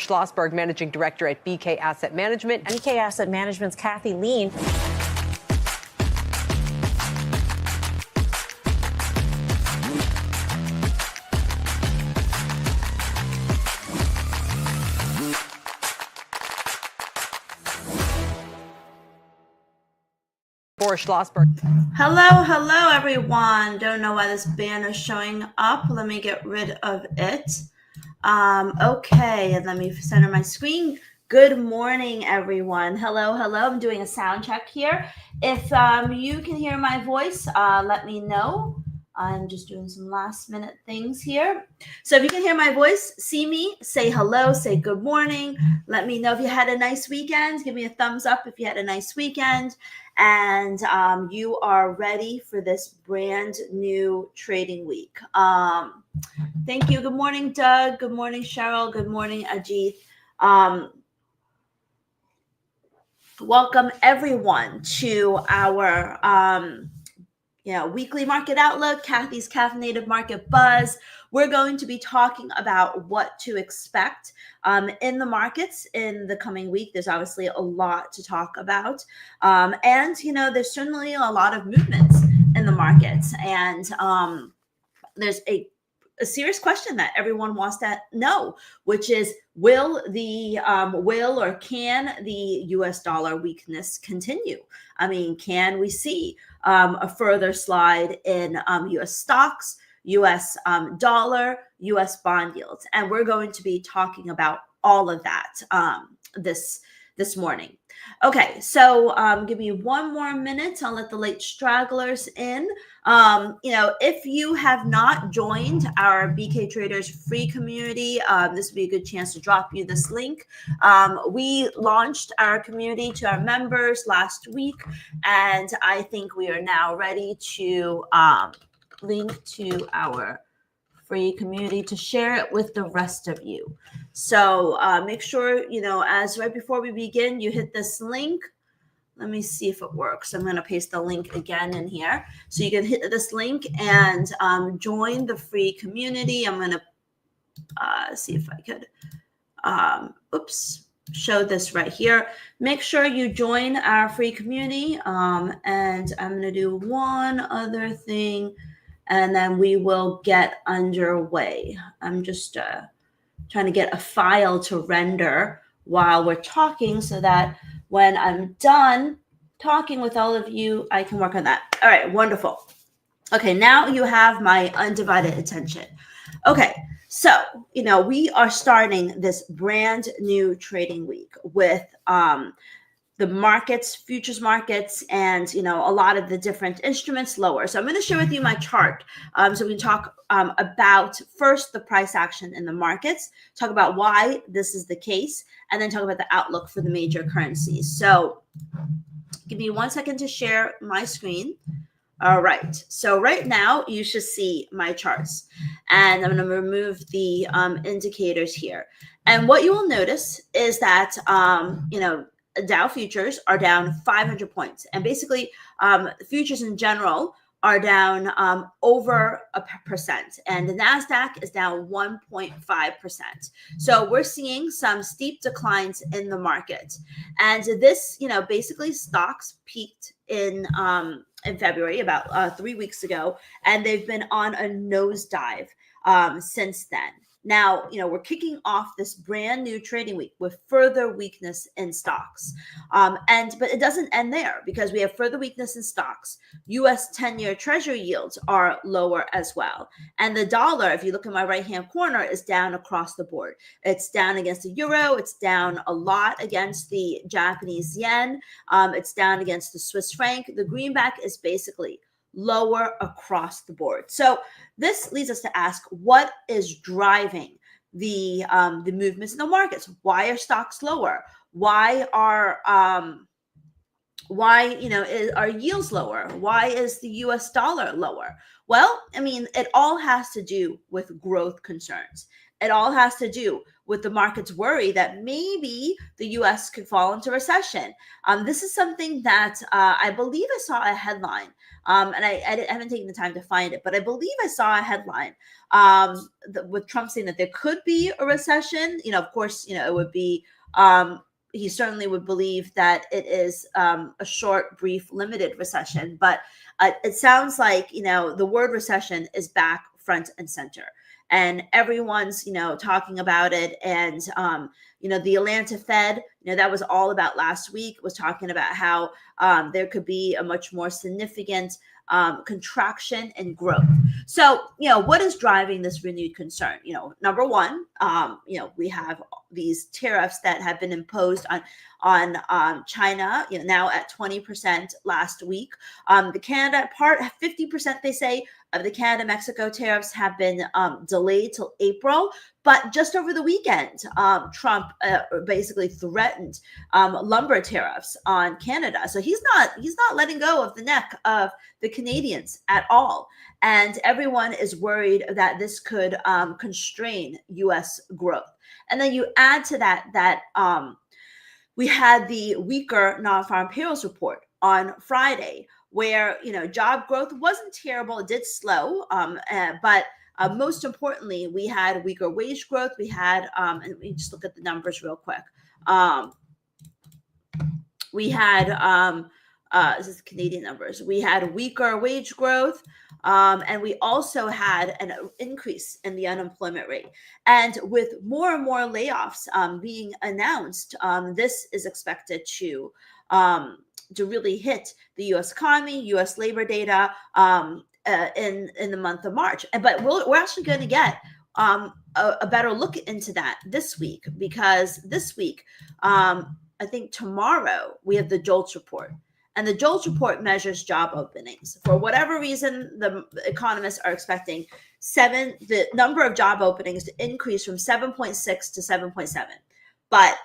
Boris Schlossberg, Managing Director at BK Asset Management. BK Asset Management's Kathy Lien. Boris Schlossberg. Hello, everyone. Don't know why this banner is showing up. Let me get rid of it. Okay, and let me center my screen. Good morning, everyone. Hello. I'm doing a sound check here. If you can hear my voice, let me know. I'm just doing some last minute things here. So if you can hear my voice, see me, say hello, say good morning. Let me know if you had a nice weekend. Give me a thumbs up if you had a nice weekend. And you are ready for this brand new trading week. Thank you. Good morning, Doug. Good morning, Cheryl. Good morning, Ajit. Welcome, everyone, to our weekly market outlook, Kathy's Caffeinated Market Buzz. We're going to be talking about what to expect in the markets in the coming week. There's obviously a lot to talk about. And, there's certainly a lot of movements in the markets. And there's a serious question that everyone wants to know, which is, will or can the U.S. dollar weakness continue? I mean, can we see a further slide in U.S. stocks, U.S. Dollar, U.S. bond yields? And we're going to be talking about all of that this morning. Okay, so give me one more minute. I'll let the late stragglers in. If you have not joined our BK Traders free community, this would be a good chance to drop you this link. We launched our community to our members last week, and I think we are now ready to link to our free community to share it with the rest of you. So make sure, as right before we begin, you hit this link. Let me see if it works. I'm going to paste the link again in here. So you can hit this link and join the free community. I'm going to see if I could, show this right here. Make sure you join our free community. And I'm going to do one other thing, and then we will get underway. I'm just trying to get a file to render while we're talking so that when I'm done talking with all of you, I can work on that. All right, wonderful. Okay, now you have my undivided attention. Okay, so, we are starting this brand new trading week with the markets, futures markets, and, a lot of the different instruments lower. So I'm going to share with you my chart. So we can talk about first the price action in the markets, talk about why this is the case, and then talk about the outlook for the major currencies. So give me 1 second to share my screen. All right. So right now you should see my charts, and I'm going to remove the indicators here. And what you will notice is that, Dow futures are down 500 points. And basically, futures in general are down over 1%. And the NASDAQ is down 1.5%. So we're seeing some steep declines in the market. And this, basically stocks peaked in February, about 3 weeks ago, and they've been on a nosedive since then. Now, we're kicking off this brand new trading week with further weakness in stocks. But it doesn't end there, because we have further weakness in stocks. U.S. 10-year Treasury yields are lower as well. And the dollar, if you look in my right-hand corner, is down across the board. It's down against the euro. It's down a lot against the Japanese yen. It's down against the Swiss franc. The greenback is basically lower across the board. So this leads us to ask, what is driving the movements in the markets? Why are stocks lower? Why are yields lower? Why is the US dollar lower? Well, it all has to do with growth concerns. It all has to do with the market's worry that maybe the U.S. could fall into recession. This is something that I believe I saw a headline, and I haven't taken the time to find it, but I believe I saw a headline with Trump saying that there could be a recession. Of course, it would be. He certainly would believe that it is a short, brief, limited recession. But it sounds like, the word recession is back front and center. And everyone's, talking about it. And, the Atlanta Fed, that was all about last week, was talking about how there could be a much more significant contraction and growth. So, what is driving this renewed concern? Number one, we have these tariffs that have been imposed on China, now at 20% last week. The Canada part, 50%, they say, of the Canada-Mexico tariffs have been delayed till April. But just over the weekend, Trump basically threatened lumber tariffs on Canada. So he's not letting go of the neck of the Canadians at all. And everyone is worried that this could constrain U.S. growth. And then you add to that we had the weaker non-farm payrolls report on Friday, where job growth wasn't terrible. It did slow, but most importantly, we had weaker wage growth. We had, and let me just look at the numbers real quick. We had, this is Canadian numbers. We had weaker wage growth, and we also had an increase in the unemployment rate. And with more and more layoffs being announced, this is expected to really hit the U.S. economy, U.S. labor data in the month of March. But we're actually going to get a better look into that this week, because this week, I think tomorrow, we have the JOLTS report. And the JOLTS report measures job openings. For whatever reason, the economists are expecting the number of job openings to increase from 7.6 to 7.7. But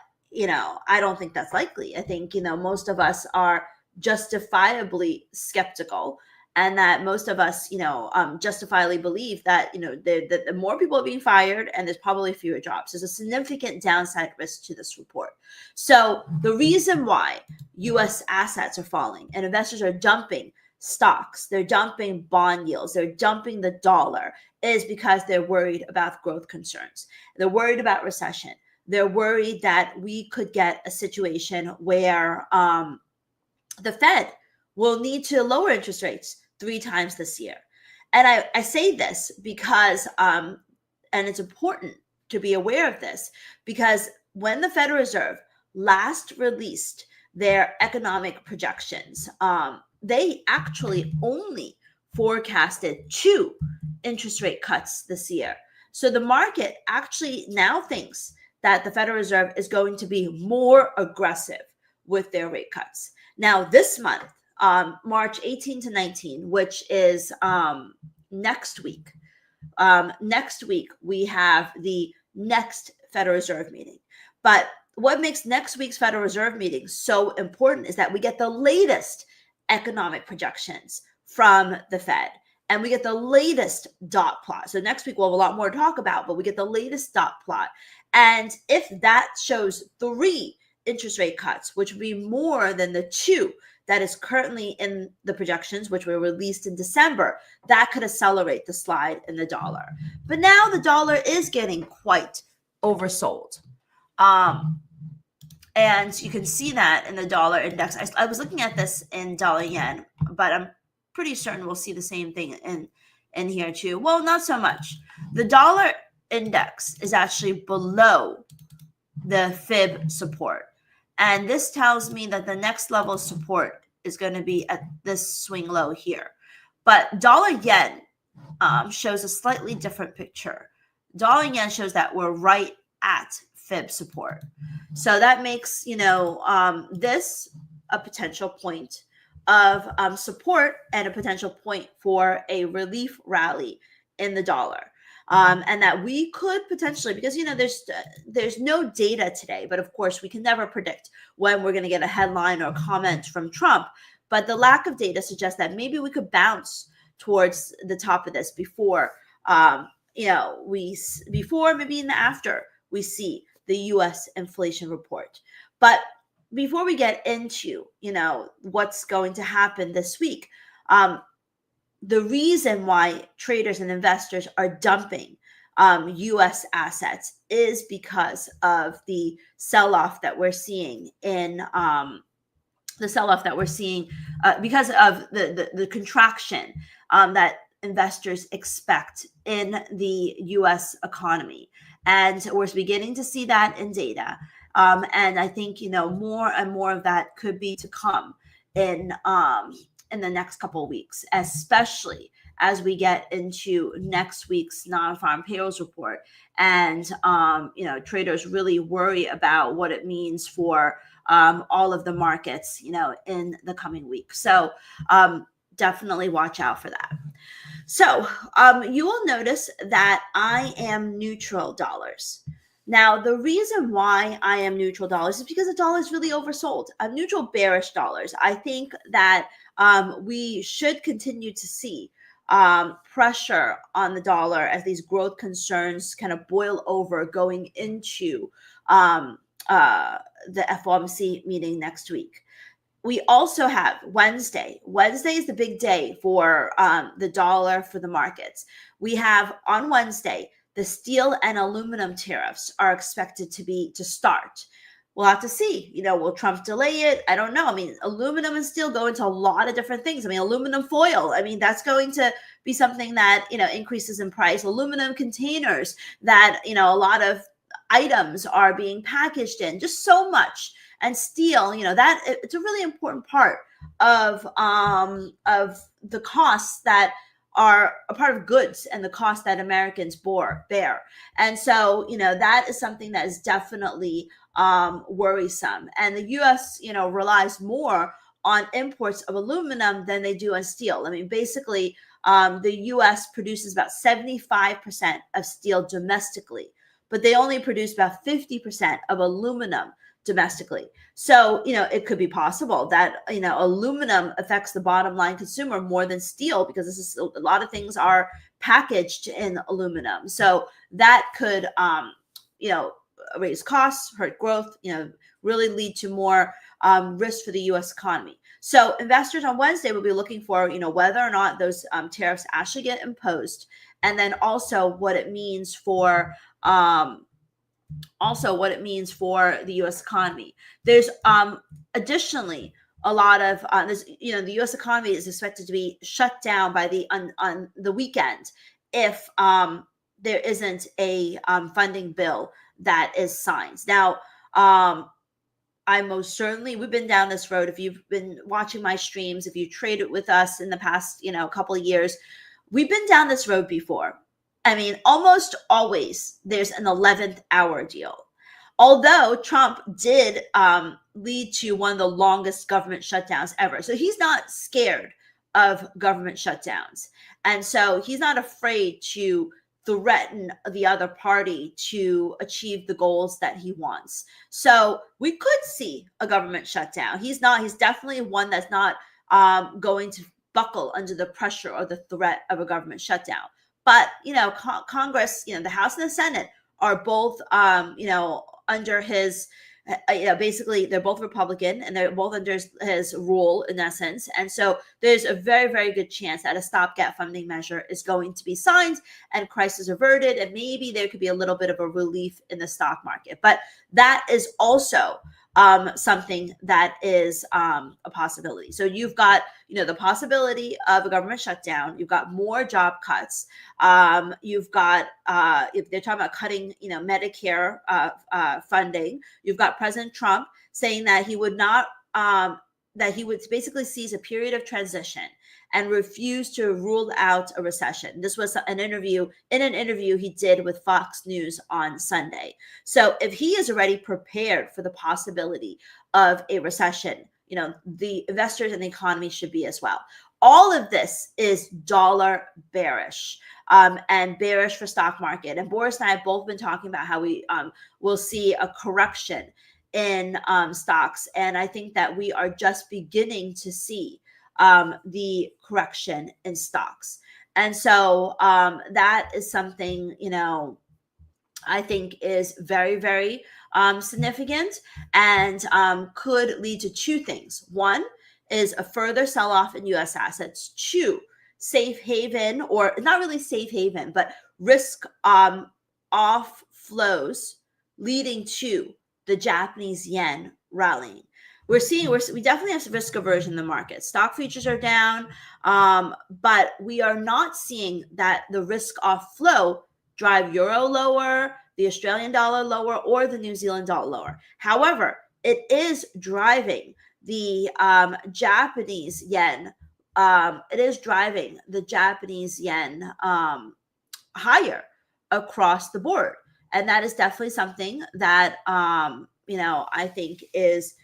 I don't think that's likely. I think, most of us are justifiably skeptical, and that most of us, justifiably believe that, that more people are being fired and there's probably fewer jobs. There's a significant downside risk to this report. So the reason why U.S. assets are falling and investors are dumping stocks, they're dumping bond yields, they're dumping the dollar, is because they're worried about growth concerns. They're worried about recession. They're worried that we could get a situation where the Fed will need to lower interest rates 3 times this year. And I say this because, and it's important to be aware of this, because when the Federal Reserve last released their economic projections, they actually only forecasted 2 interest rate cuts this year. So the market actually now thinks that the Federal Reserve is going to be more aggressive with their rate cuts. Now, this month, March 18 to 19, which is next week. Next week, we have the next Federal Reserve meeting. But what makes next week's Federal Reserve meeting so important is that we get the latest economic projections from the Fed. And we get the latest dot plot. So next week, we'll have a lot more to talk about, but we get the latest dot plot. And if that shows 3 interest rate cuts, which would be more than the 2 that is currently in the projections, which were released in December, that could accelerate the slide in the dollar. But now the dollar is getting quite oversold. And you can see that in the dollar index. I was looking at this in dollar yen, but I'm pretty certain we'll see the same thing in here too. Well, not so much. The dollar index is actually below the fib support. And this tells me that the next level of support is going to be at this swing low here. But dollar yen shows a slightly different picture. Dollar yen shows that we're right at fib support. So that makes, this a potential point of support and a potential point for a relief rally in the dollar. And that we could potentially, because, there's no data today, but of course we can never predict when we're going to get a headline or a comment from Trump. But the lack of data suggests that maybe we could bounce towards the top of this before, before maybe in the after we see the U.S. inflation report. But before we get into, what's going to happen this week, the reason why traders and investors are dumping U.S. assets is because of the sell-off that we're seeing because of the contraction that investors expect in the U.S. economy. And we're beginning to see that in data. And I think, more and more of that could be to come in the next couple of weeks, especially as we get into next week's non-farm payrolls report. And, traders really worry about what it means for all of the markets, in the coming week. So definitely watch out for that. So you will notice that I am neutral dollars. Now, the reason why I am neutral dollars is because the dollar is really oversold. I'm neutral bearish dollars. I think that we should continue to see pressure on the dollar as these growth concerns kind of boil over going into the FOMC meeting next week. We also have Wednesday. Wednesday is the big day for the dollar, for the markets. We have on Wednesday, the steel and aluminum tariffs are expected to start. We'll have to see, will Trump delay it? I don't know. I mean, aluminum and steel go into a lot of different things. I mean, aluminum foil, that's going to be something that, increases in price. Aluminum containers that, a lot of items are being packaged in, just so much. And steel, that it's a really important part of the costs that are a part of goods and the cost that Americans bear. And so, that is something that is definitely worrisome. And the U.S., relies more on imports of aluminum than they do on steel. I mean, basically, the U.S. produces about 75% of steel domestically, but they only produce about 50% of aluminum domestically. So, it could be possible that, aluminum affects the bottom line consumer more than steel, because a lot of things are packaged in aluminum. So that could, raise costs, hurt growth, really lead to more risk for the U.S. economy. So investors on Wednesday will be looking for, whether or not those tariffs actually get imposed, and then also what it means for the U.S. economy. There's additionally a lot of the U.S. economy is expected to be shut down by on the weekend if there isn't a funding bill that is signed. Now, we've been down this road. If you've been watching my streams, if you traded with us in the past, couple of years, we've been down this road before. I mean, almost always there's an 11th hour deal. Although Trump did lead to one of the longest government shutdowns ever. So he's not scared of government shutdowns. And so he's not afraid to threaten the other party to achieve the goals that he wants. So we could see a government shutdown. He's definitely one that's not going to buckle under the pressure or the threat of a government shutdown. But, Congress, the House and the Senate are both, under his, basically they're both Republican and they're both under his rule in essence. And so there's a very, very good chance that a stopgap funding measure is going to be signed and crisis averted. And maybe there could be a little bit of a relief in the stock market. But that is also something that is a possibility. So you've got, the possibility of a government shutdown. You've got more job cuts. You've got, if they're talking about cutting, Medicare funding, you've got President Trump saying that he would not, that he would basically seize a period of transition and refuse to rule out a recession. This was an interview he did with Fox News on Sunday. So if he is already prepared for the possibility of a recession, the investors and the economy should be as well. All of this is dollar bearish and bearish for stock market. And Boris and I have both been talking about how we will see a correction in stocks. And I think that we are just beginning to see the correction in stocks. And so that is something, I think is very, very significant, and could lead to two things. One is a further sell-off in U.S. assets. Two, safe haven, or not really safe haven, but risk off flows leading to the Japanese yen rallying. We definitely have some risk aversion in the market. Stock futures are down, but we are not seeing that the risk off flow drive euro lower, the Australian dollar lower, or the New Zealand dollar lower. However, it is driving the Japanese yen. It is driving the Japanese yen higher across the board, and that is definitely something that I think is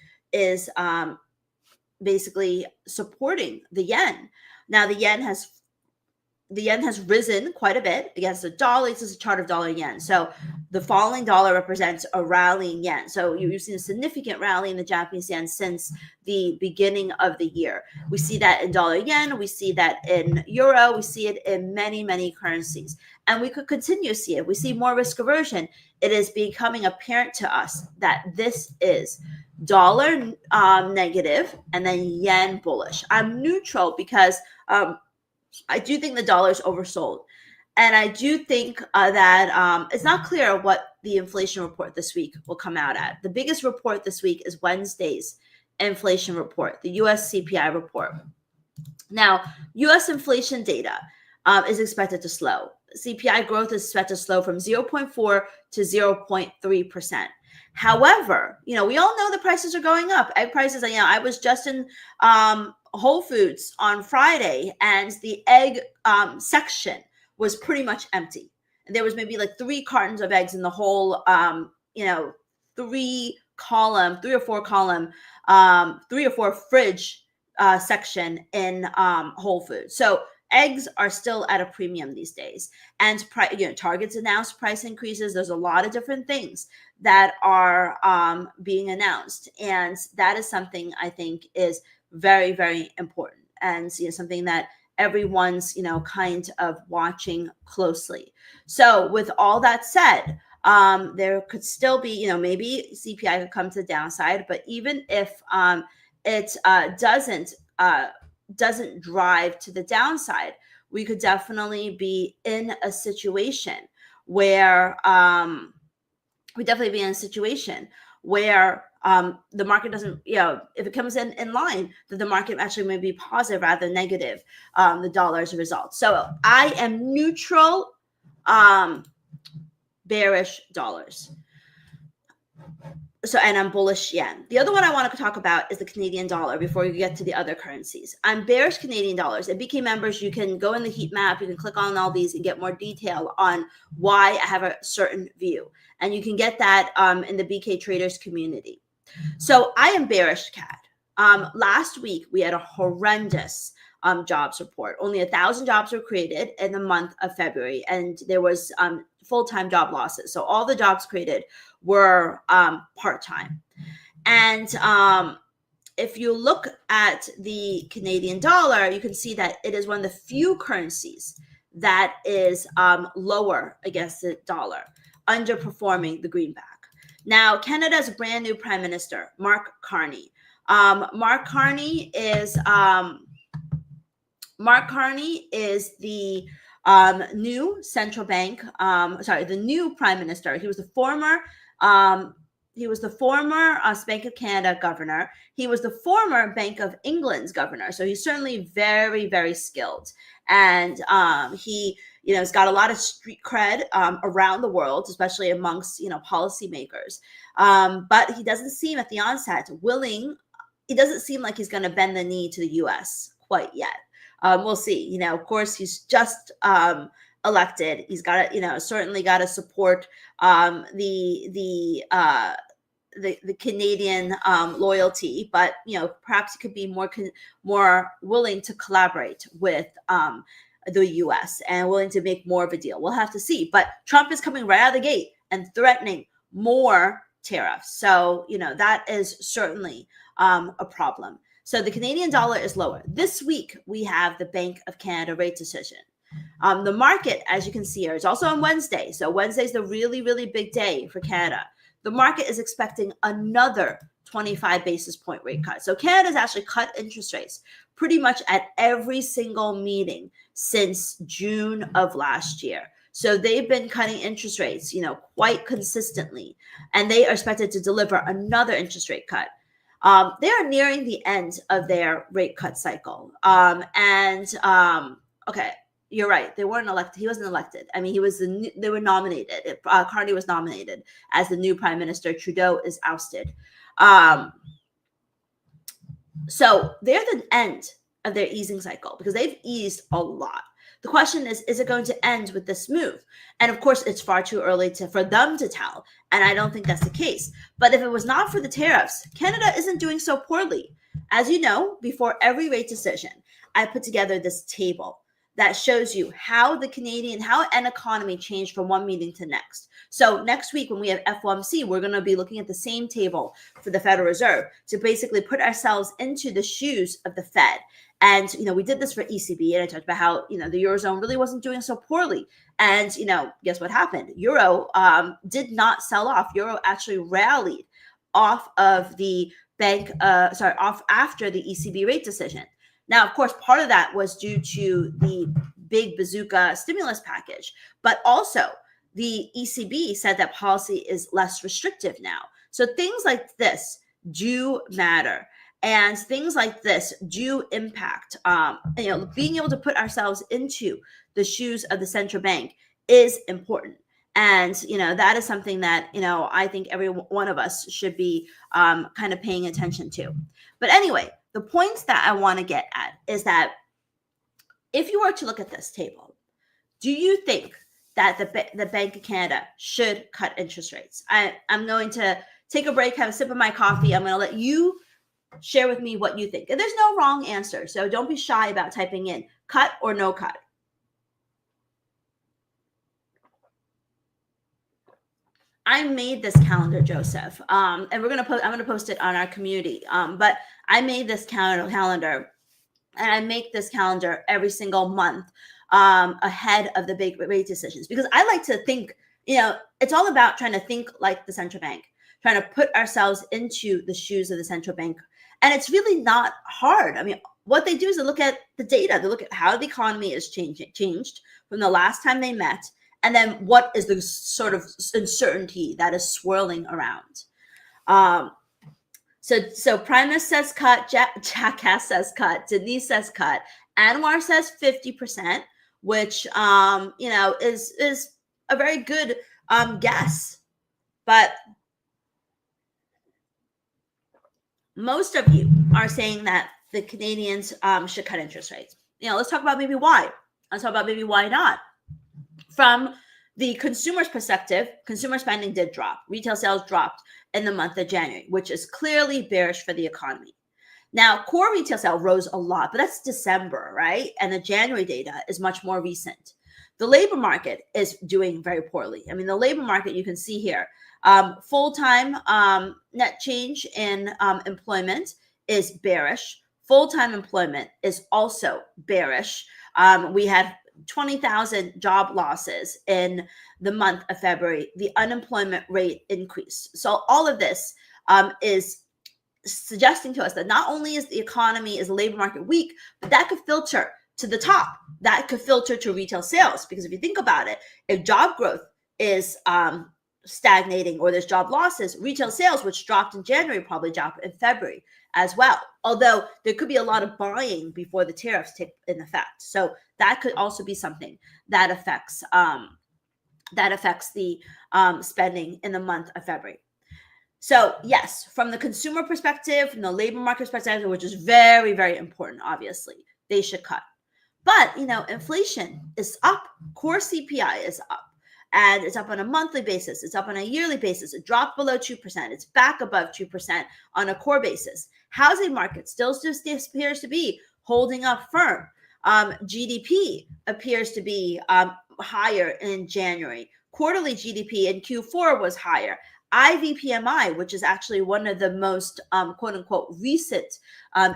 basically supporting the yen. Now the yen has risen quite a bit against the dollar. This is a chart of dollar yen. So the falling dollar represents a rallying yen. So you've seen a significant rally in the Japanese yen since the beginning of the year. We see that in dollar yen. We see that in euro. We see it in many, many currencies. And we could continue to see it. We see more risk aversion. It is becoming apparent to us that this is dollar negative and then yen bullish. I'm neutral because I do think the dollar is oversold. And I do think that it's not clear what the inflation report this week will come out at. The biggest report this week is Wednesday's inflation report, the US CPI report. Now, US inflation data is expected to slow. CPI growth is expected to slow from 0.4 to 0.3%. However, we all know the prices are going up. Egg prices, I was just in Whole Foods on Friday, and the egg section was pretty much empty. And there was maybe like 3 cartons of eggs in the whole, 3 or 4 column, 3 or 4 fridge section in Whole Foods. So eggs are still at a premium these days. And Target's announced price increases. There's a lot of different things that are being announced, and that is something I think is very, very important, and something that everyone's kind of watching closely. So with all that said, there could still be maybe CPI could come to the downside, but even if it doesn't drive to the downside, we could definitely be in a situation where the market doesn't, if it comes in line, that the market actually may be positive rather than negative, the dollar as a result. So I am neutral, bearish dollars. And I'm bullish yen. The other one I want to talk about is the Canadian dollar before we get to the other currencies. I'm bearish Canadian dollars. At BK members, you can go in the heat map. You can click on all these and get more detail on why I have a certain view. And you can get that in the BK traders community. So I am bearish CAD. Last week, we had a horrendous jobs report. Only 1,000 jobs were created in the month of February, and there was full-time job losses. So all the jobs created were part-time. And if you look at the Canadian dollar, you can see that it is one of the few currencies that is lower against the dollar, underperforming the greenback. Now, Canada's brand new Prime Minister, Mark Carney. Mark Carney is the new central bank. The new Prime Minister. He was the former Bank of Canada governor. He was the former Bank of England's governor. So he's certainly very, very skilled. And he, has got a lot of street cred around the world, especially amongst, policymakers. But he doesn't seem at the onset willing. He doesn't seem like he's going to bend the knee to the U.S. quite yet. We'll see. Of course, he's just elected. He's got to, certainly got to support the Canadian loyalty, but perhaps he could be more willing to collaborate with the U.S. and willing to make more of a deal. We'll have to see. But Trump is coming right out of the gate and threatening more tariffs. So that is certainly a problem. So the Canadian dollar is lower. This week we have the Bank of Canada rate decision. The market, as you can see here, is also on Wednesday. So Wednesday is the really, really big day for Canada. The market is expecting another 25 basis point rate cut. So Canada's actually cut interest rates pretty much at every single meeting since June of last year. So they've been cutting interest rates, quite consistently, and they are expected to deliver another interest rate cut. They are nearing the end of their rate cut cycle. Okay, you're right. They weren't elected. He wasn't elected. I mean, they were nominated. Carney was nominated as the new prime minister. Trudeau is ousted. So they're at the end of their easing cycle because they've eased a lot. The question is it going to end with this move? And of course, it's far too early for them to tell. And I don't think that's the case. But if it was not for the tariffs, Canada isn't doing so poorly. As you know, before every rate decision, I put together this table that shows you how an economy changed from one meeting to next. So next week when we have FOMC, we're going to be looking at the same table for the Federal Reserve to basically put ourselves into the shoes of the Fed. And, we did this for ECB, and I talked about how, the Eurozone really wasn't doing so poorly. And, guess what happened? Euro did not sell off. Euro actually rallied off of the off after the ECB rate decision. Now, of course, part of that was due to the big bazooka stimulus package, but also the ECB said that policy is less restrictive now. So things like this do matter. And things like this do impact, being able to put ourselves into the shoes of the central bank is important. And, that is something that, I think every one of us should be kind of paying attention to. But anyway, the points that I want to get at is that if you were to look at this table, do you think that the Bank of Canada should cut interest rates? I'm going to take a break, have a sip of my coffee. I'm going to let you share with me what you think. And there's no wrong answer, so don't be shy about typing in cut or no cut. I made this calendar, Joseph, and I'm gonna post it on our community. But I made this calendar, and I make this calendar every single month ahead of the big rate decisions, because I like to think, it's all about trying to think like the central bank, trying to put ourselves into the shoes of the central bank. And it's really not hard. I mean, what they do is they look at the data. They look at how the economy is changed from the last time they met, and then what is the sort of uncertainty that is swirling around. So Primus says cut, Jackass says cut, Denise says cut, Anwar says 50%, which is a very good guess, but most of you are saying that the Canadians should cut interest rates. Let's talk about maybe why. Let's talk about maybe why not. From the consumer's perspective, consumer spending did drop. Retail sales dropped in the month of January, which is clearly bearish for the economy. Now, core retail sales rose a lot, but that's December, right? And the January data is much more recent. The labor market is doing very poorly. I mean, the labor market, you can see here, full-time net change in employment is bearish. Full-time employment is also bearish. We had 20,000 job losses in the month of February. The unemployment rate increased. So all of this is suggesting to us that not only is the economy, is the labor market weak, but that could filter to the top. That could filter to retail sales. Because if you think about it, if job growth is stagnating or there's job losses, retail sales, which dropped in January, probably dropped in February as well. Although there could be a lot of buying before the tariffs take in effect. So that could also be something that affects the spending in the month of February. So yes, from the consumer perspective, from the labor market perspective, which is very, very important, obviously, they should cut. But, inflation is up. Core CPI is up. And it's up on a monthly basis. It's up on a yearly basis. It dropped below 2%. It's back above 2% on a core basis. Housing market still just appears to be holding up firm. GDP appears to be higher in January. Quarterly GDP in Q4 was higher. IVPMI, which is actually one of the most quote unquote recent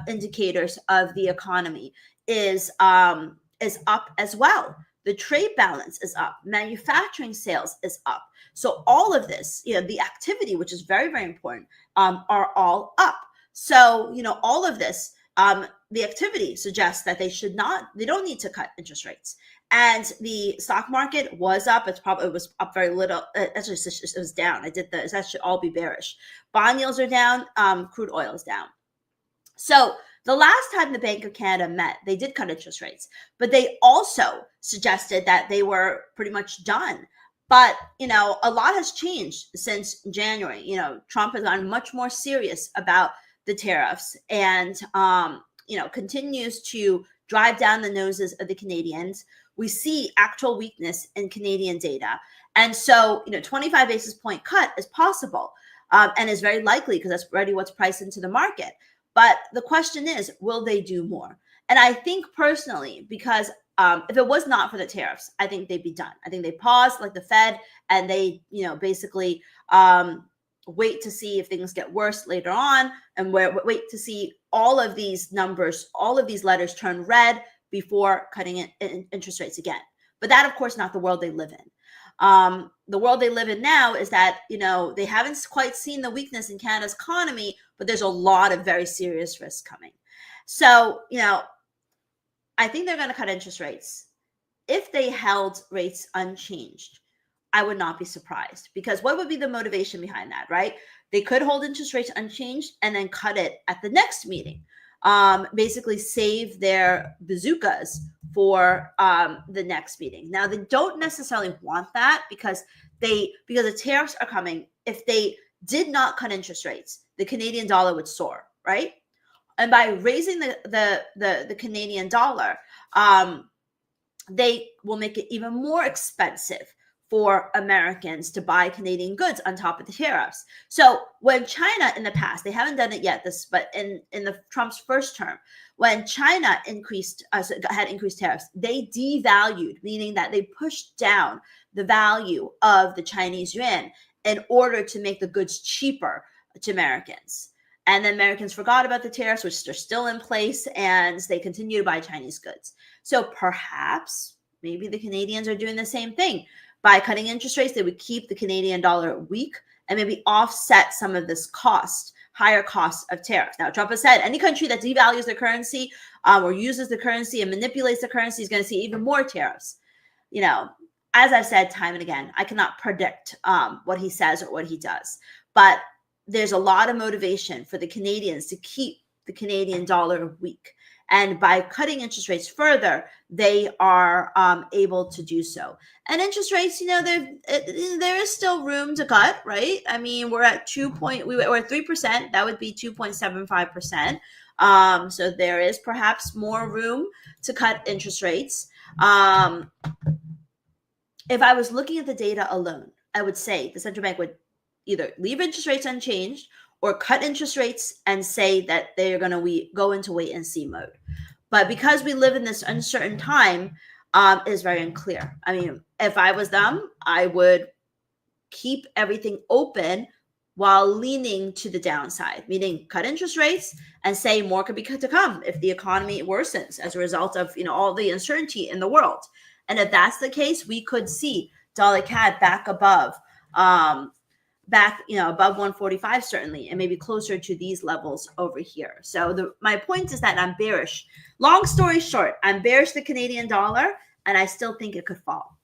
indicators of the economy, is up as well. The trade balance is up. Manufacturing sales is up. So all of this, the activity, which is very, very important, are all up. So, all of this, the activity suggests that they don't need to cut interest rates. And the stock market was up. It was up very little. Actually, it was down. That should all be bearish. Bond yields are down. Crude oil is down. So the last time the Bank of Canada met, they did cut interest rates, but they also suggested that they were pretty much done. But, a lot has changed since January. Trump has gotten much more serious about the tariffs and, continues to drive down the noses of the Canadians. We see actual weakness in Canadian data. And so, 25 basis point cut is possible and is very likely because that's already what's priced into the market. But the question is, will they do more? And I think personally, because if it was not for the tariffs, I think they'd be done. I think they pause like the Fed and they, basically wait to see if things get worse later on and wait to see all of these numbers, all of these letters turn red before cutting interest rates again. But that, of course, not the world they live in. The world they live in now is that, they haven't quite seen the weakness in Canada's economy, but there's a lot of very serious risks coming. So, I think they're going to cut interest rates. If they held rates unchanged, I would not be surprised, because what would be the motivation behind that, right? They could hold interest rates unchanged and then cut it at the next meeting. Basically save their bazookas for the next meeting. Now, they don't necessarily want that because the tariffs are coming. If they did not cut interest rates, the Canadian dollar would soar, right? And by raising the Canadian dollar, they will make it even more expensive for Americans to buy Canadian goods on top of the tariffs. So when China in the past, they haven't done it yet, but in the Trump's first term, when China had increased tariffs, they devalued, meaning that they pushed down the value of the Chinese yuan in order to make the goods cheaper to Americans. And then Americans forgot about the tariffs, which are still in place, and they continue to buy Chinese goods. So perhaps, maybe the Canadians are doing the same thing. By cutting interest rates, they would keep the Canadian dollar weak and maybe offset some of this higher cost of tariffs. Now, Trump has said any country that devalues their currency or uses the currency and manipulates the currency is going to see even more tariffs. As I've said time and again, I cannot predict what he says or what he does. But there's a lot of motivation for the Canadians to keep the Canadian dollar weak. And by cutting interest rates further, they are able to do so. And interest rates, there is still room to cut, right? I mean, we're at 3%. That would be 2.75%. So there is perhaps more room to cut interest rates. If I was looking at the data alone, I would say the central bank would either leave interest rates unchanged or cut interest rates and say that they're going to go into wait and see mode. But because we live in this uncertain time, it is very unclear. I mean, if I was them, I would keep everything open while leaning to the downside, meaning cut interest rates and say more could be to come if the economy worsens as a result of all the uncertainty in the world. And if that's the case, we could see dollar CAD back above above 145 certainly, and maybe closer to these levels over here. So my point is that I'm bearish. Long story short, I'm bearish the Canadian dollar, and I still think it could fall.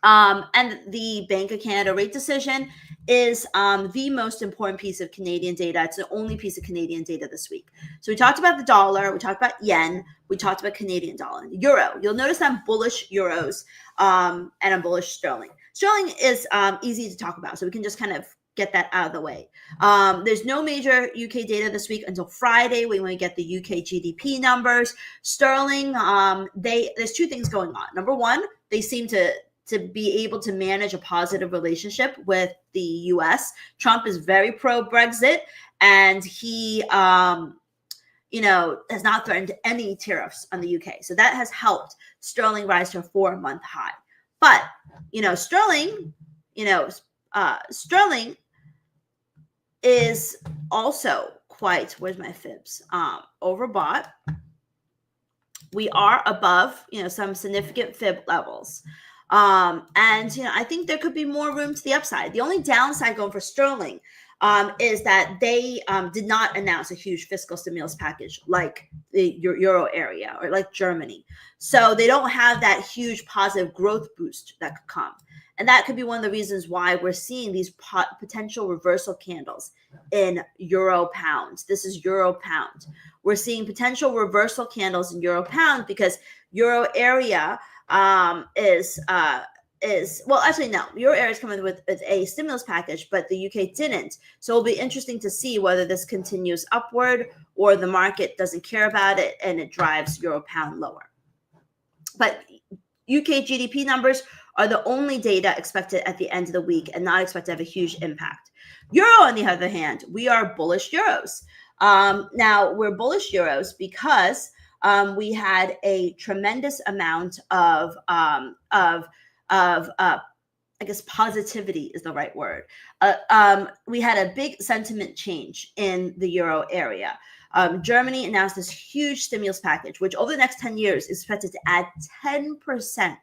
And the Bank of Canada rate decision is the most important piece of Canadian data. It's the only piece of Canadian data this week. So we talked about the dollar, we talked about yen, we talked about Canadian dollar. Euro, you'll notice I'm bullish euros and I'm bullish sterling. Sterling is easy to talk about, so we can just kind of get that out of the way. There's no major UK data this week until Friday when we get the UK GDP numbers. Sterling, there's two things going on. Number one, they seem to be able to manage a positive relationship with the US. Trump is very pro-Brexit, and he has not threatened any tariffs on the UK. So that has helped sterling rise to a 4-month high. But, sterling is also quite, where's my fibs? Overbought. We are above, some significant fib levels. And, I think there could be more room to the upside. The only downside going for sterling is that they did not announce a huge fiscal stimulus package like the Euro area or like Germany. So they don't have that huge positive growth boost that could come. And that could be one of the reasons why we're seeing these potential reversal candles in euro pound. This is euro pound. We're seeing potential reversal candles in euro pound because euro area is well, actually no, euro area is coming with a stimulus package, but the UK didn't. So it'll be interesting to see whether this continues upward or the market doesn't care about it and it drives euro pound lower. But UK GDP numbers are the only data expected at the end of the week and not expected to have a huge impact. Euro, on the other hand, we are bullish euros. Now, we're bullish euros because we had a tremendous amount of I guess positivity is the right word. We had a big sentiment change in the euro area. Germany announced this huge stimulus package, which over the next 10 years is expected to add 10%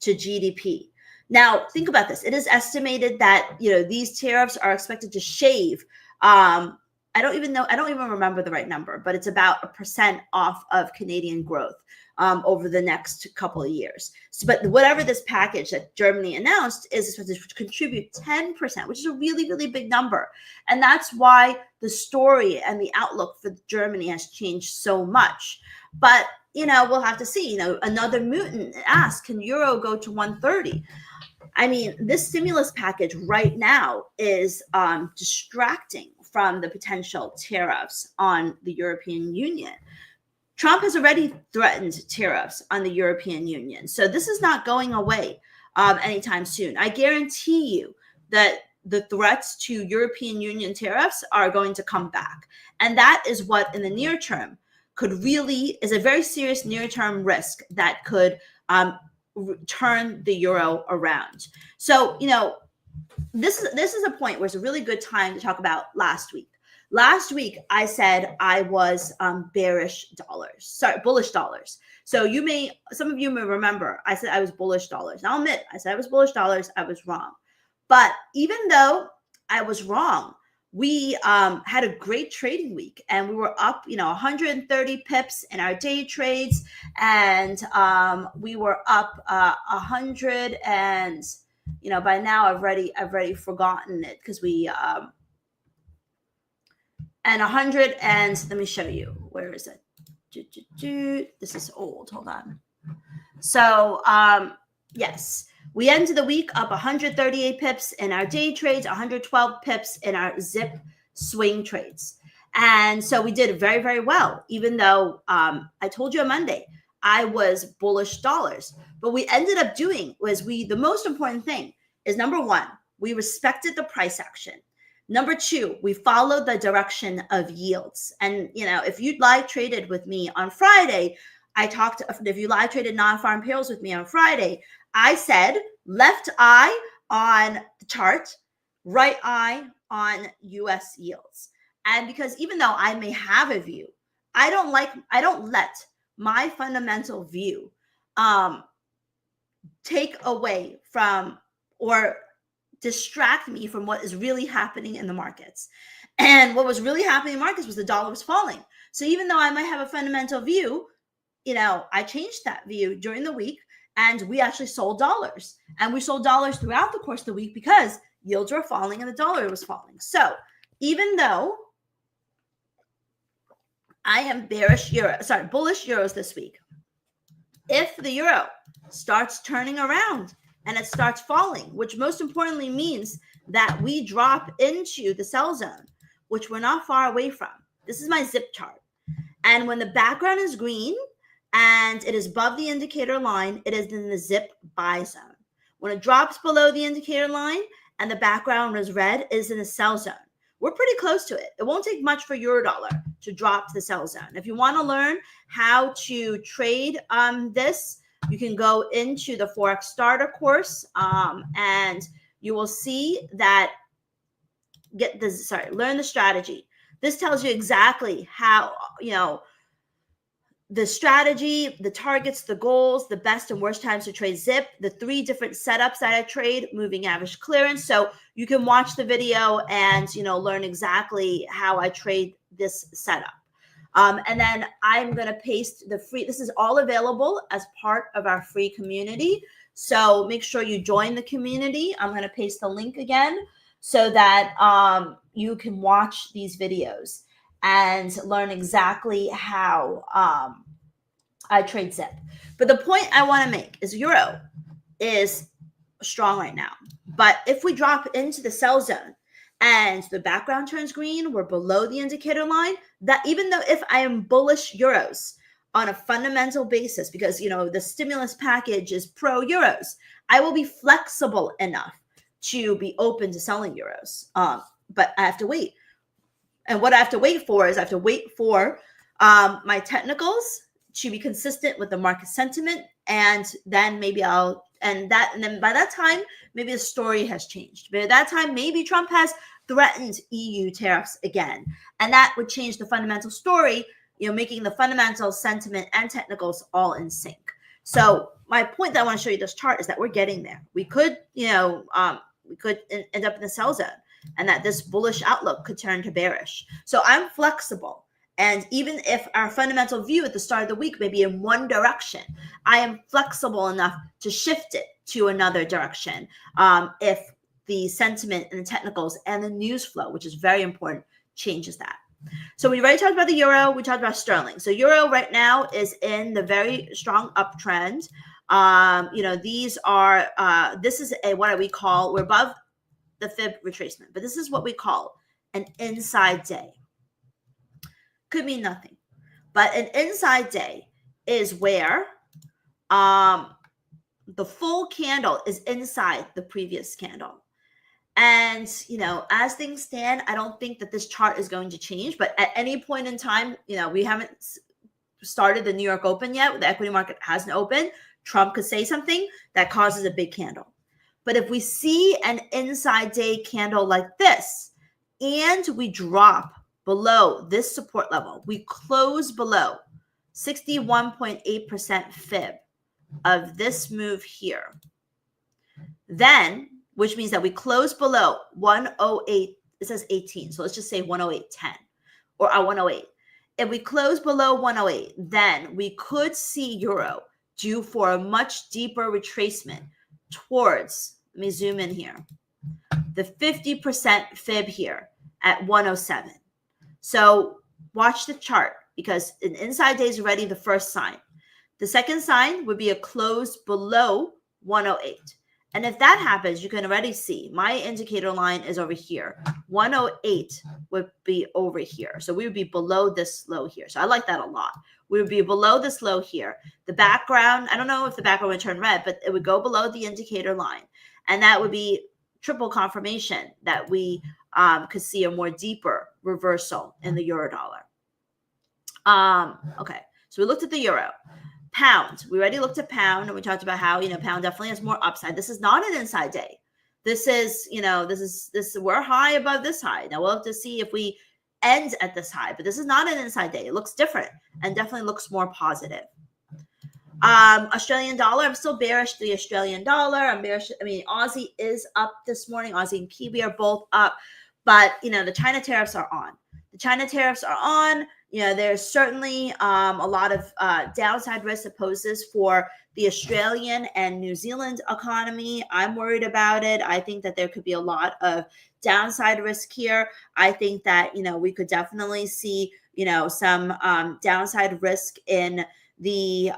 to GDP. Now, think about this. It is estimated that, these tariffs are expected to shave, I don't even remember the right number, but it's about 1% off of Canadian growth over the next couple of years. So, but whatever this package that Germany announced is expected to contribute 10%, which is a really, really big number. And that's why the story and the outlook for Germany has changed so much. But, we'll have to see. Another mutant asked, can euro go to 130? I mean, this stimulus package right now is distracting from the potential tariffs on the European Union. Trump has already threatened tariffs on the European Union. So this is not going away anytime soon. I guarantee you that the threats to European Union tariffs are going to come back. And that is what in the near term is a very serious near-term risk that could turn the euro around. So, this is a point where it's a really good time to talk about last week. Last week, I said I was bullish dollars. So some of you may remember, I said I was bullish dollars. I'll admit, I said I was bullish dollars. I was wrong. But even though I was wrong, we had a great trading week and we were up, 130 pips in our day trades. And we were up 100 and, by now I've already forgotten it because we, and 100 and let me show you, where is it? This is old, hold on. So yes, we ended the week up 138 pips in our day trades, 112 pips in our zip swing trades. And so we did very, very well, even though I told you on Monday, I was bullish dollars. But we ended up doing the most important thing is number one, we respected the price action. Number two, we followed the direction of yields. And, if you live traded with me on Friday, if you live traded non-farm payrolls with me on Friday, I said left eye on the chart, right eye on US yields. And because even though I may have a view, I don't let my fundamental view take away from or distract me from what is really happening in the markets. And what was really happening in the markets was the dollar was falling. So even though I might have a fundamental view, I changed that view during the week and we actually sold dollars. And we sold dollars throughout the course of the week because yields were falling and the dollar was falling. So even though I am bullish euros this week, if the euro starts turning around and it starts falling, which most importantly means that we drop into the sell zone, which we're not far away from. This is my zip chart. And when the background is green and it is above the indicator line, it is in the zip buy zone. When it drops below the indicator line and the background is red, it is in the sell zone. We're pretty close to it. It won't take much for euro dollar to drop to the sell zone. If you want to learn how to trade this, you can go into the FOREX starter course and you will see that learn the strategy. This tells you exactly how, the strategy, the targets, the goals, the best and worst times to trade ZIP, the 3 different setups that I trade, moving average clearance. So you can watch the video and, learn exactly how I trade this setup. And then I'm going to paste the free, this is all available as part of our free community. So make sure you join the community. I'm going to paste the link again so that you can watch these videos and learn exactly how I trade ZIP. But the point I want to make is euro is strong right now. But if we drop into the sell zone and the background turns green, we're below the indicator line, that even though if I am bullish euros on a fundamental basis, because, the stimulus package is pro euros, I will be flexible enough to be open to selling euros. But I have to wait. And what I have to wait for is I have to wait for my technicals to be consistent with the market sentiment. And then maybe and then by that time, maybe the story has changed. But at that time, maybe Trump has threatened EU tariffs again. And that would change the fundamental story, making the fundamental sentiment and technicals all in sync. So my point that I want to show you this chart is that we're getting there. We could, we could end up in the sell zone, and that this bullish outlook could turn to bearish. So I'm flexible. And even if our fundamental view at the start of the week may be in one direction, I am flexible enough to shift it to another direction if the sentiment and the technicals and the news flow, which is very important, changes that. So we already talked about the euro. We talked about sterling. So euro right now is in the very strong uptrend. These are, this is what we call, we're above the fib retracement, but this is what we call an inside day. Could mean nothing, but an inside day is where the full candle is inside the previous candle. And, as things stand, I don't think that this chart is going to change, but at any point in time, we haven't started the New York Open yet. The equity market hasn't opened. Trump could say something that causes a big candle. But if we see an inside day candle like this, and we drop below this support level, we close below 61.8% fib of this move here, then, which means that we close below 108, it says 18, so let's just say 108.10 or 108. If we close below 108, then we could see euro due for a much deeper retracement towards, let me zoom in here, the 50% fib here at 107. So watch the chart, because an inside day is already the first sign. The second sign would be a close below 108. And if that happens, you can already see my indicator line is over here. 108 would be over here. So we would be below this low here. So I like that a lot. We would be below this low here. The background, I don't know if the background would turn red, but it would go below the indicator line. And that would be triple confirmation that we could see a more deeper reversal in the euro dollar. Okay, so we looked at the euro. Pound, we already looked at pound, and we talked about how, pound definitely has more upside. This is not an inside day. This is, we're high above this high. Now we'll have to see if we end at this high, but this is not an inside day. It looks different and definitely looks more positive. Australian dollar, I'm still bearish the Australian dollar. I'm bearish. Aussie is up this morning. Aussie and Kiwi are both up, but the China tariffs are on. The China tariffs are on. There's certainly a lot of downside risk it poses for the Australian and New Zealand economy. I'm worried about it. I think that there could be a lot of downside risk here. I think that, we could definitely see, some downside risk in the,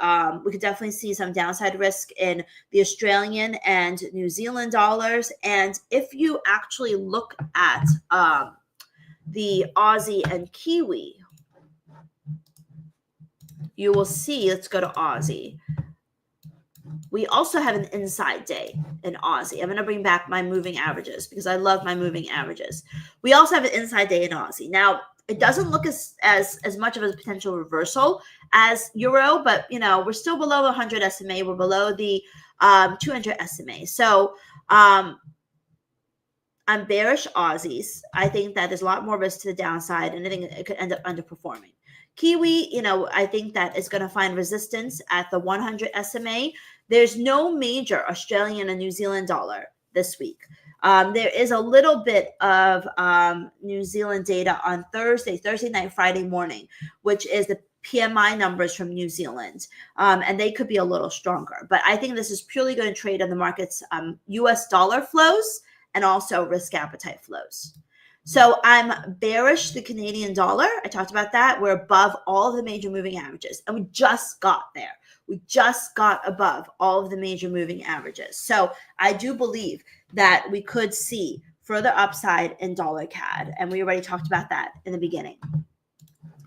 we could definitely see some downside risk in the Australian and New Zealand dollars. And if you actually look at the Aussie and Kiwi, you will see, let's go to Aussie. We also have an inside day in Aussie. I'm going to bring back my moving averages because I love my moving averages. We also have an inside day in Aussie. Now, it doesn't look as much of a potential reversal as euro, but, we're still below the 100 SMA. We're below the 200 SMA. So I I'm bearish Aussies. I think that there's a lot more risk to the downside, and I think it could end up underperforming. Kiwi, I think that it's going to find resistance at the 100 SMA. There's no major Australian and New Zealand dollar this week. There is a little bit of New Zealand data on Thursday night, Friday morning, which is the PMI numbers from New Zealand, and they could be a little stronger. But I think this is purely going to trade on the market's U.S. dollar flows and also risk appetite flows. So I'm bearish the Canadian dollar. I talked about that. We're above all of the major moving averages, and we just got there. We just got above all of the major moving averages. So I do believe that we could see further upside in dollar CAD, and we already talked about that in the beginning.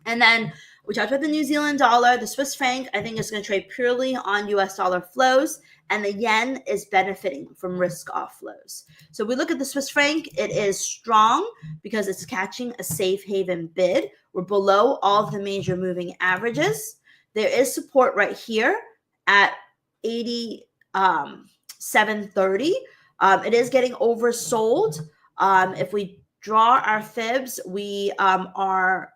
And then we talked about the New Zealand dollar. The Swiss franc, I think, is going to trade purely on U.S. dollar flows, and the yen is benefiting from risk off flows. So we look at the Swiss franc, it is strong because it's catching a safe haven bid. We're below all of the major moving averages. There is support right here at 87.30. It is getting oversold. If we draw our fibs, we are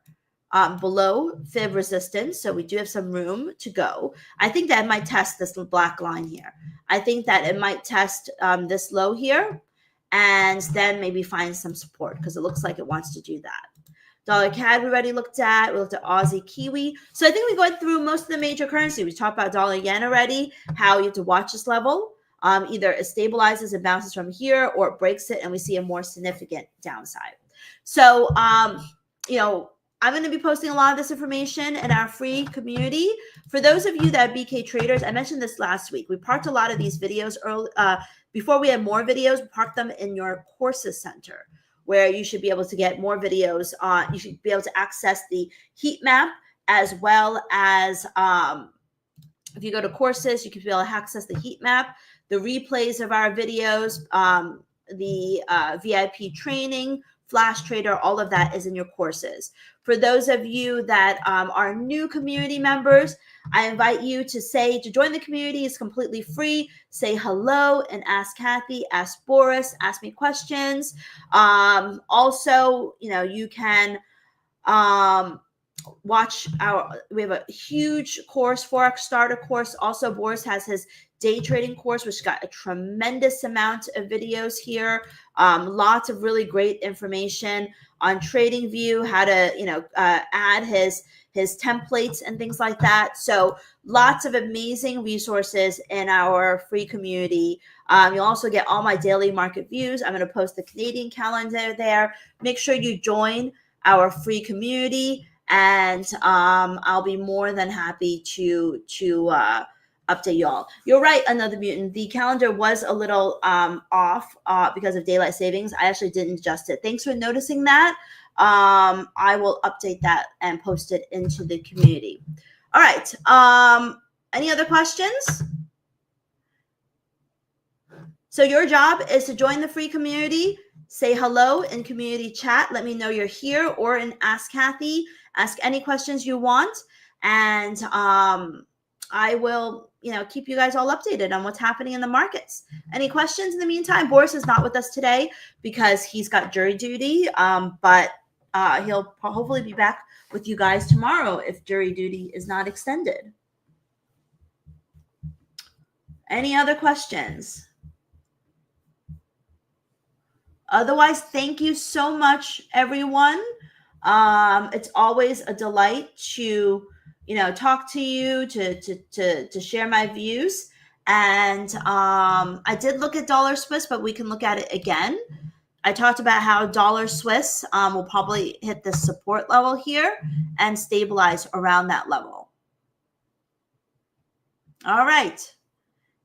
below fib resistance, so we do have some room to go. I think that it might test this black line here. I think that it might test this low here and then maybe find some support because it looks like it wants to do that. Dollar CAD we already looked at. We looked at Aussie Kiwi. So I think we went through most of the major currency. We talked about dollar yen already, how you have to watch this level. Either it stabilizes and bounces from here or it breaks it and we see a more significant downside. So, I'm going to be posting a lot of this information in our free community. For those of you that are BK traders, I mentioned this last week. We parked a lot of these videos early, before we had more videos, we parked them in your courses center where you should be able to get more videos. You should be able to access the heat map as well as if you go to courses, you can be able to access the heat map, the replays of our videos, the VIP training, Flash Trader, all of that is in your courses. For those of you that are new community members, I invite you to join the community. It's completely free. Say hello and ask Kathy, ask Boris, ask me questions. Also, you can watch we have a huge course, FOREX starter course. Also, Boris has his day trading course, which got a tremendous amount of videos here. Lots of really great information on TradingView, how to, add his templates and things like that. So lots of amazing resources in our free community. You'll also get all my daily market views. I'm going to post the Canadian calendar there. Make sure you join our free community, and I'll be more than happy to update y'all. You're right, Another Mutant. The calendar was a little off because of daylight savings. I actually didn't adjust it. Thanks for noticing that. I will update that and post it into the community. All right. Any other questions? So your job is to join the free community, say hello in community chat. Let me know you're here, or in Ask Kathy. Ask any questions you want, and I will, keep you guys all updated on what's happening in the markets. Any questions in the meantime? Boris is not with us today because he's got jury duty, but he'll hopefully be back with you guys tomorrow if jury duty is not extended. Any other questions? Otherwise, thank you so much, everyone. It's always a delight to talk to you, to share my views. And I did look at dollar Swiss, but we can look at it again. I talked about how dollar Swiss will probably hit the support level here and stabilize around that level. All right.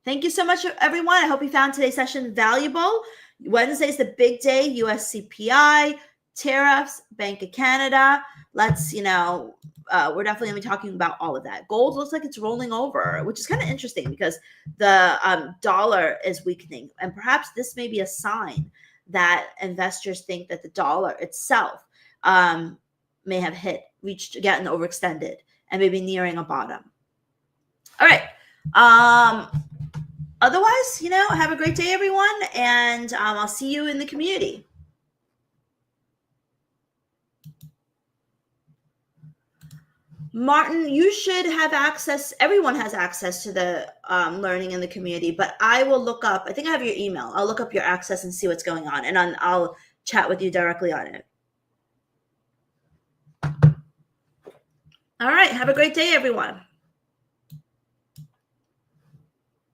Thank you so much, everyone. I hope you found today's session valuable. Wednesday's the big day, US CPI, tariffs, Bank of Canada. Let's, we're definitely going to be talking about all of that. Gold looks like it's rolling over, which is kind of interesting because the dollar is weakening. And perhaps this may be a sign that investors think that the dollar itself may have gotten overextended and maybe nearing a bottom. All right. Otherwise, have a great day, everyone. And I'll see you in the community. Martin, you should have access. Everyone has access to the learning in the community, but I will look up. I think I have your email. I'll look up your access and see what's going on, and I'll chat with you directly on it. All right. Have a great day, everyone.